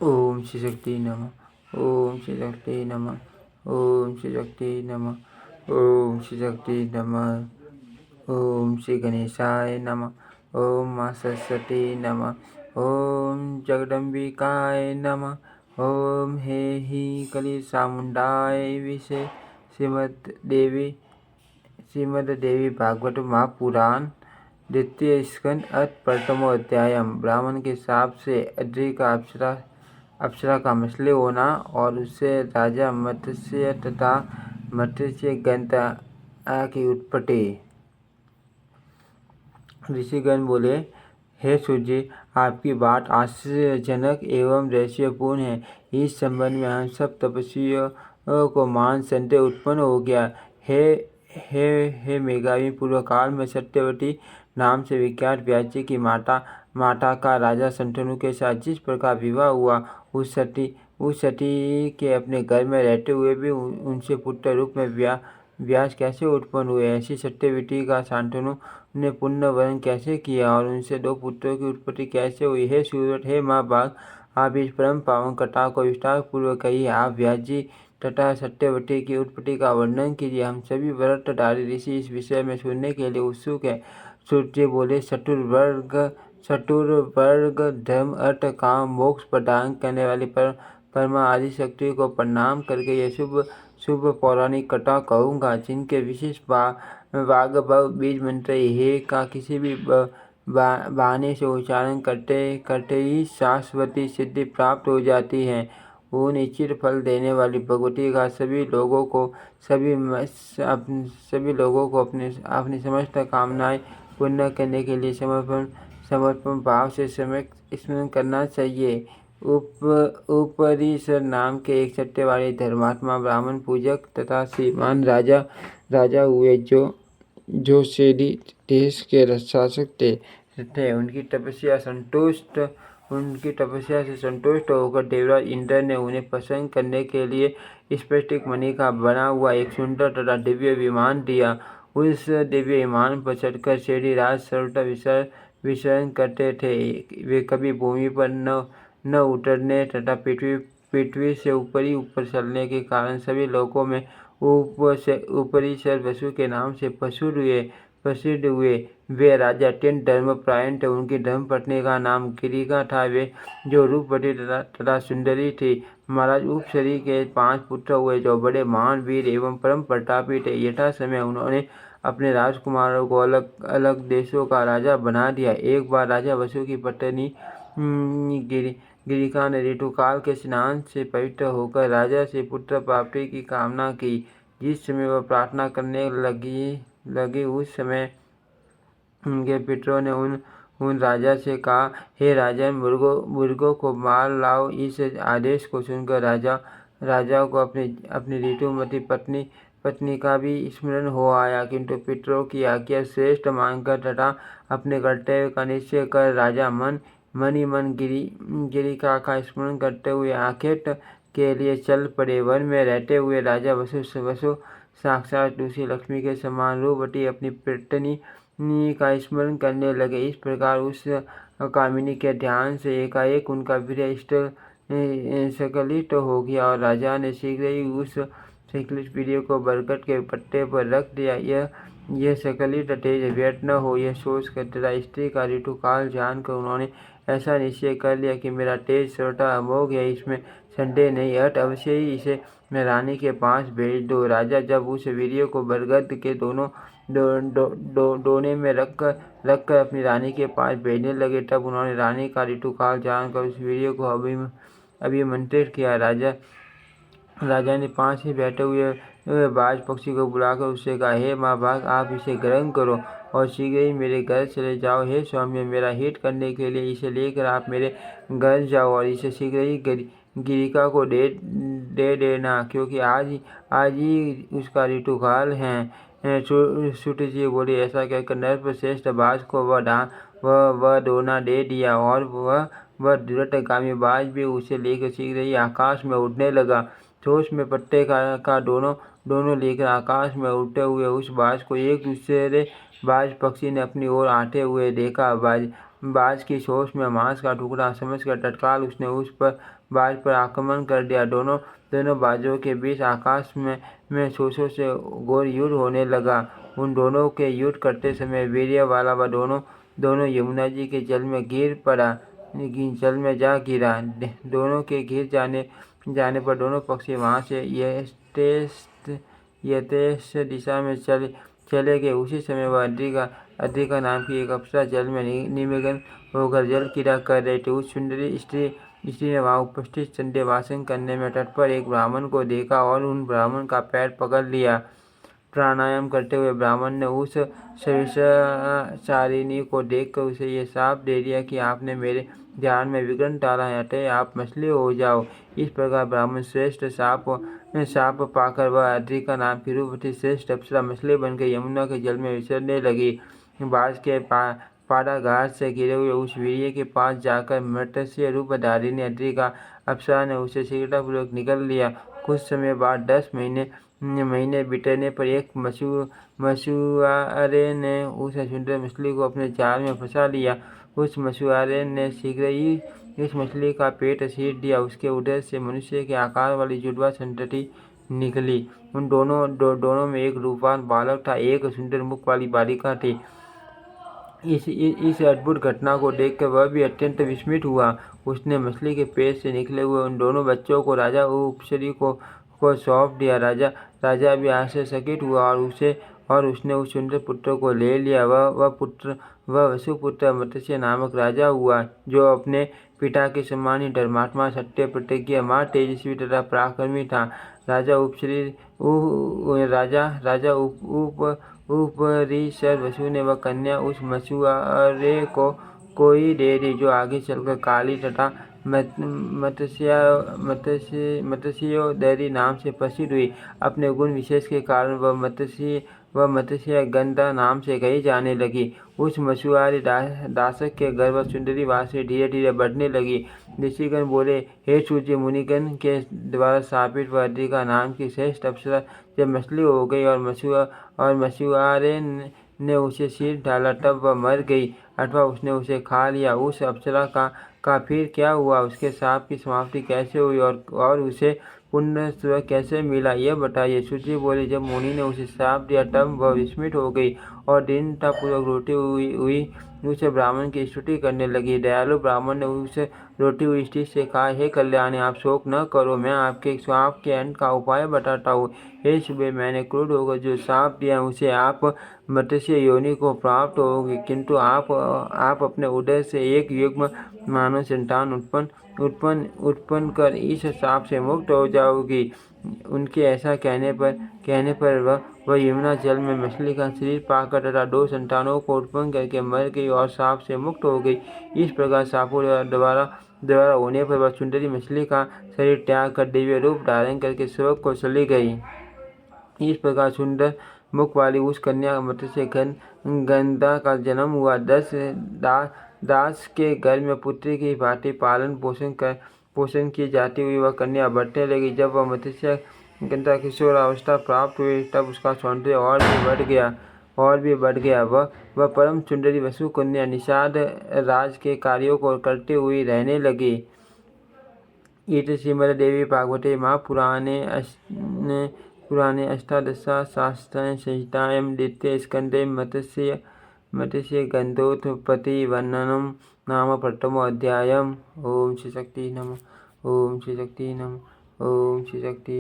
ओम श्री शक्ति नमः। ओम श्री शक्ति नमः। ओम श्री शक्ति नमः। ओम श्री शक्ति नमः। ओम श्री गणेशाय नमः। ओम माँ सरस्वती नमः। ओम जगदम्बिकाय नमः। ओम हे ही कली चामुंडाय विषे श्रीमद् देवी भागवत महापुराण द्वितीय स्कंद अथ प्रथमो अध्याय। ब्राह्मण के शाप से अद्रि का अप्सरा का मछली होना और उससे राजा मत्स्य तथा मत्स्य गंता की उत्पत्ति। ऋषिगण बोले, हे सूर्य, आपकी बात आश्चर्यजनक एवं रहस्यपूर्ण है। इस संबंध में हम सब तपस्वियों को मान संदेह उत्पन्न हो गया। हे मेघावी, पूर्व काल में सत्यवती नाम से विख्यात व्यास की माता का राजा शंतनु के साथ जिस प्रकार विवाह हुआ, उस सती के अपने घर में रहते हुए भी उनसे पुत्र रूप में व्यास कैसे उत्पन्न हुए? ऐसी सत्यवती का शांतनु ने पुण्य वर्ण कैसे किया और उनसे 2 पुत्रों की उत्पत्ति कैसे हुई? हे सूर्य, हे महाभाग, आप इस परम पावन कथा को विस्तार पूर्वक कहिए। आप व्यास जी तथा सत्यवती की उत्पत्ति का वर्णन कीजिए। हम सभी व्रतधारी ऋषि इस विषय में सुनने के लिए उत्सुक है। सूर्य बोले, चतुर्वर्ग धर्म अर्थ काम मोक्ष प्रदान करने वाली परमा आदि शक्ति को प्रणाम करके यह शुभ पौराणिक कथा कहूँगा, जिनके विशेष वाग बीज मंत्र हे का किसी भी बहाने से उच्चारण करते ही शाश्वती सिद्धि प्राप्त हो जाती है। वो निश्चित फल देने वाली भगवती का सभी लोगों को अपनी समस्त कामनाएं पूर्ण करने के लिए समर्पण भाव से स्मरण करना चाहिए। उपरीसर नाम के एक सत्यवादी धर्मात्मा ब्राह्मण पूजक तथा श्रीमान राजा हुए, जो सेडी देश के शासक थे। उनकी तपस्या से संतुष्ट होकर देवराज इंद्र ने उन्हें प्रसन्न करने के लिए स्फटिक मणि का बना हुआ एक सुंदर तथा दिव्य विमान दिया। उस दिव्य विमान पर चढ़कर सेडी राज सर्वथा विचरण करते थे। वे कभी भूमि पर न उतरने तथा पृथ्वी से ऊपर चलने के कारण सभी लोगों में ऊपरीसर वसु के नाम से प्रसिद्ध हुए। वे राजा अत्यंत धर्मपरायण थे। उनकी धर्मपत्नी का नाम गिरिका था, वे जो रूपवती तथा सुंदरी थी। महाराज उपसरी के 5 पुत्र हुए, जो बड़े महान वीर एवं परम प्रतापी थे। यथा समय उन्होंने अपने राजकुमारों को अलग देशों का राजा बना दिया। एक बार राजा वसु की पत्नी गिरिका ने ऋतुकाल के स्नान से पवित्र होकर राजा से पुत्र प्राप्ति की कामना की। जिस समय वह प्रार्थना करने लगी उस समय उनके पितरों ने उन राजा से कहा, हे राजन, मुर्गों को मार लाओ। इस आदेश को सुनकर राजा को अपनी ऋतुमती पत्नी का भी स्मरण हो आया, किंतु पितरों की आज्ञा श्रेष्ठ मानकर तथा अपने कर्तव्य का निश्चय कर राजा मन ही मन गिरिका का स्मरण करते हुए आखेट के लिए चल पड़े। वन में रहते हुए राजा वसु साक्षात तुलसी लक्ष्मी के समान रूपवती अपनी पत्नी का स्मरण करने लगे। इस प्रकार उस कामिनी के ध्यान से एकाएक उनका वीर्य संकलित हो गया और राजा ने शीघ्र ही उस संकलित वीर्य को बरगद के पत्ते पर रख दिया। यह संकलित तेज व्यर्थ न हो, यह सोच कर तथा स्त्री का ऋतुकाल जानकर उन्होंने ऐसा निश्चय कर लिया कि मेरा तेज सर्वथा अमोघ है, इसमें संदेह नहीं। अत अवश्य ही इसे मैं रानी के पास भेज दो। राजा जब उस वीर्य को बरगद के दोने में रखकर अपनी रानी के पास भेजने लगे, तब उन्होंने रानी का ऋतुकाल जानकर उस वीर्य को अभिमंत्रित किया। राजा ने पास ही बैठे हुए बाज पक्षी को बुलाकर उससे कहा, हे महाभाग, आप इसे ग्रहण करो और शीघ्र ही मेरे घर चले जाओ। हे स्वामी, मेरा हित करने के लिए इसे लेकर आप मेरे घर जाओ और इसे शीघ्र ही गिरिका को दे देना, क्योंकि आज ही उसका ऋतुकाल है। सूत जी बोले, ऐसा कहकर नरश्रेष्ठ बाज को वह दोना दे दिया और वह द्रुतगामी बाज भी उसे लेकर शीघ्र ही आकाश में उड़ने लगा। जोश में पत्ते का दोनों लेकर आकाश में उड़ते हुए उस बाज को एक दूसरे बाज पक्षी ने अपनी ओर आते हुए देखा। बाज की सोच में मांस का टुकड़ा समझकर तत्काल उसने उस पर बाज पर आक्रमण कर दिया। दोनों बाजों के बीच आकाश में सोचों से घोर युद्ध होने लगा। उन दोनों के युद्ध करते समय वीर्य वाला वह दोनों यमुना जी के जल में जल में जा गिरा। दोनों के घिर जाने पर दोनों पक्षी वहां से यथेष्ट दिशा में चले गए। उसी समय वह अद्रिका नाम की एक अप्सरा जल में निमग्न होकर जल क्रीड़ा कर रही थी। उस सुंदरी स्त्री ने वहां उपस्थित चंडे वासन करने में तत्पर एक ब्राह्मण को देखा और उन ब्राह्मण का पैर पकड़ लिया। प्राणायाम करते हुए ब्राह्मण ने उस सविचारिणी को देखकर उसे ये शाप दे दिया कि आपने मेरे ध्यान में विघ्न डाला है, अतः आप मछली हो जाओ। इस प्रकार ब्राह्मण श्रेष्ठ शाप पाकर वह अद्रिका नाम की रूपवती श्रेष्ठ अप्सरा मछली बनकर यमुना के जल में विचरने लगी। बाज के पादाघात से घिरे हुए उस वीर्य के पास जाकर मत्स्य रूपधारिणी अद्रिका अप्सरा ने उसे शीघ्रतापूर्वक निगल लिया। कुछ समय बाद 10 महीने बीतने पर एक मछुआरे ने उस सुंदर मछली को अपने जाल में फंसा लिया। उस मछुआरे ने शीघ्र ही इस मछली का पेट चीर दिया। उसके उदर से मनुष्य के आकार वाली जुड़वा संतति निकली। उन दोनों में एक रूपवान बालक था, एक सुंदर मुख वाली बालिका थी। इस अद्भुत घटना को देखकर वह भी अत्यंत विस्मित हुआ। उसने मछली के पेट से निकले हुए उन दोनों बच्चों को राजा उपसरी को सौंप दिया। राजा भी आश्चर्यचकित हुआ और उसने उस सुंदर पुत्र को ले लिया। वह वसुपुत्र मत्स्य नामक राजा हुआ, जो अपने पिता के समान ही धर्मात्मा, सत्य प्रतिज्ञा, मां तेजस्वी तथा पराक्रमी था। राजा उपरिषद वसु ने वह कन्या उस मछुआरे को कोई दे दी, जो आगे चलकर काली तथा मत्स्योदरी नाम से प्रसिद्ध हुई। अपने गुण विशेष के कारण वह मत्स्य गंधा नाम से कही जाने लगी। उस मछुआरे दासक के गर्भ सुंदरी वासे धीरे धीरे बढ़ने लगी। ऋषिगण बोले, हे सूर्य मुनिगण के द्वारा स्थापित वह अद्रिका नाम की श्रेष्ठ अप्सरा जब मछली हो गई और मछुआरे ने उसे चीर डाला, तब वह मर गई अथवा उसने उसे खा लिया। उस अप्सरा का फिर क्या हुआ? उसके शाप की समाप्ति कैसे हुई और उसे पुण्य कैसे मिला, यह बताइए। सूर्य बोले, जब मुनि ने उसे शाप दिया तब वह विस्मित हो गई और दीनतापूर्वक रोती हुई उस ब्राह्मण की स्तुति करने लगी। दयालु ब्राह्मण ने उस रोती हुई स्त्री से कहा, हे कल्याणी, आप शोक न करो, मैं आपके शाप के अंत का उपाय बताता हूँ। हे सुबह, मैंने क्रोध होकर जो शाप दिया उसे आप मत्स्य योनि को प्राप्त होगी, किंतु आप अपने उदर से एक युग्म मानव संतान उत्पन्न कर इस शाप से मुक्त हो जाओगी। उनके ऐसा कहने पर वह यमुना जल में मछली का शरीर पाकर तथा 2 संतानों को उत्पन्न करके मर गई और शाप से मुक्त हो गई। इस प्रकार शापों द्वारा होने पर वह सुंदरी मछली का शरीर त्याग कर दिव्य रूप धारण करके स्वर्ग को चली गई। इस प्रकार सुंदर मुख वाली उस कन्या मत्स्य गंधा का जन्म हुआ। दास के घर में पुत्री की भांति पालन पोषण की जाती हुई वह कन्या बढ़ने लगी। जब वह मत्स्य गंधा किशोरावस्था प्राप्त हुई तब उसका सौंदर्य और भी बढ़ गया। वह परम सुंदरी वसु कन्या निषाद राज के कार्यों को करते हुई रहने लगी। इति श्रीमद्देवी भागवते महापुराणे अष्टादशशास्त्राणि संहितायां द्वितीये स्कन्धे मत्स्य गन्धोत्पत्ति वर्णनम नाम प्रथमो अध्यायः। ओम श्री शक्ति नमः। ओम श्री शक्ति नमः। ओम श्री शक्ति।